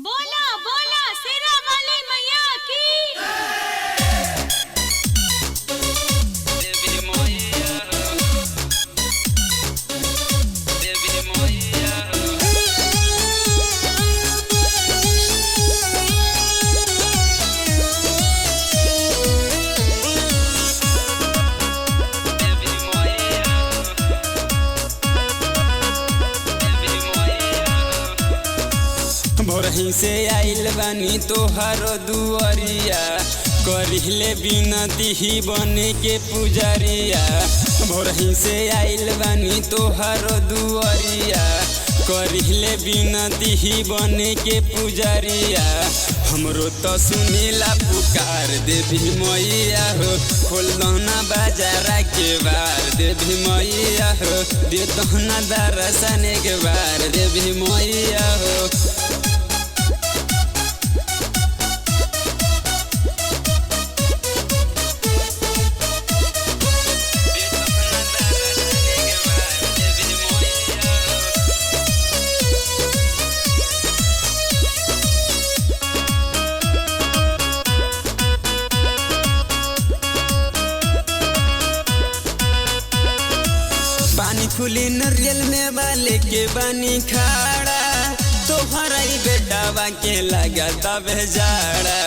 बोला बोला शेरा वाली मैया की। भोरही से आइल बानी तोहर दुआरिया, करिले बिनती ही बने के पुजारिया। भोरही से आइल बानी तोहर दुआरिया, करिले बिनती ही बने के पुजारिया। हमरो तो सुनीला पुकार देवी मैया हो, खोल दहना बाजारा के बार देवी मैया हो, दे दहना दर्शन के बार देवी मैया हो। पानी फूली नरियल में बाले के बानी खाड़ा, तोहरा बेटावा के लगा तब जाड़ा।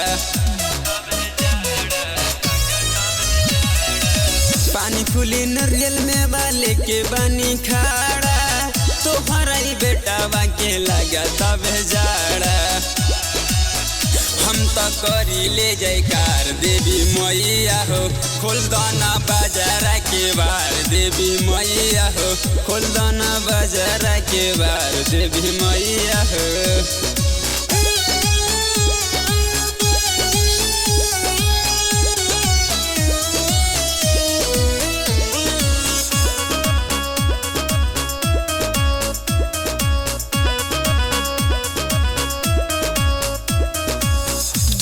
पानी फूली नरियल में बाले के बानी खाड़ा, तोहरा बेटावा के लगा तब जाड़ा। हम तो करी ले जयकार देवी मैया हो, खोल दाना बाजारा के बार देवी मैया हो, खोल दाना बाजारा के बार देवी मैया हो।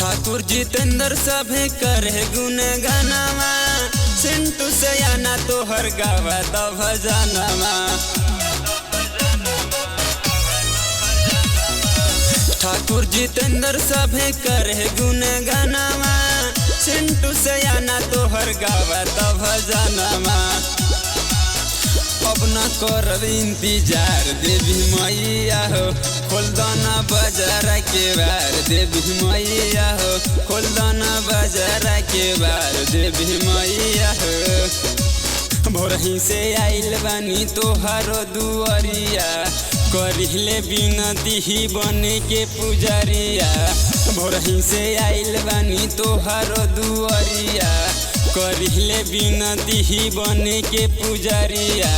ठाकुर जितेंद्र सभे करे गुण गानावा, सिंटू सयाना तोहर गावा त भजनवा। ठाकुर जितेंद्र सभे करे गुण गानावा, सिंटू सयाना तोहर गावा त भजनवा। अब न करब इंतजार देवी मैया हो, खोल दाना बाजारा के बार देवी मैया हो, खोल दाना बाजारा के बार देवी मैया हो। भोरही से आइल बानी तोहर दुआरिया, करिले बिनती ही बने के पुजारिया। भोरही से आइल बानी तोहर दुआरिया, करिले बिनती ही बने के पुजारिया।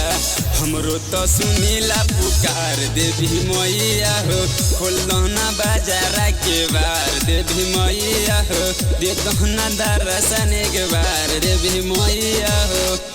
हमरो तो सुनीला पुकार देवी मैया हो, खोल दहना बाजारा के बार देवी मैया हो, दे दहना दर्शन के बार देवी मैया हो।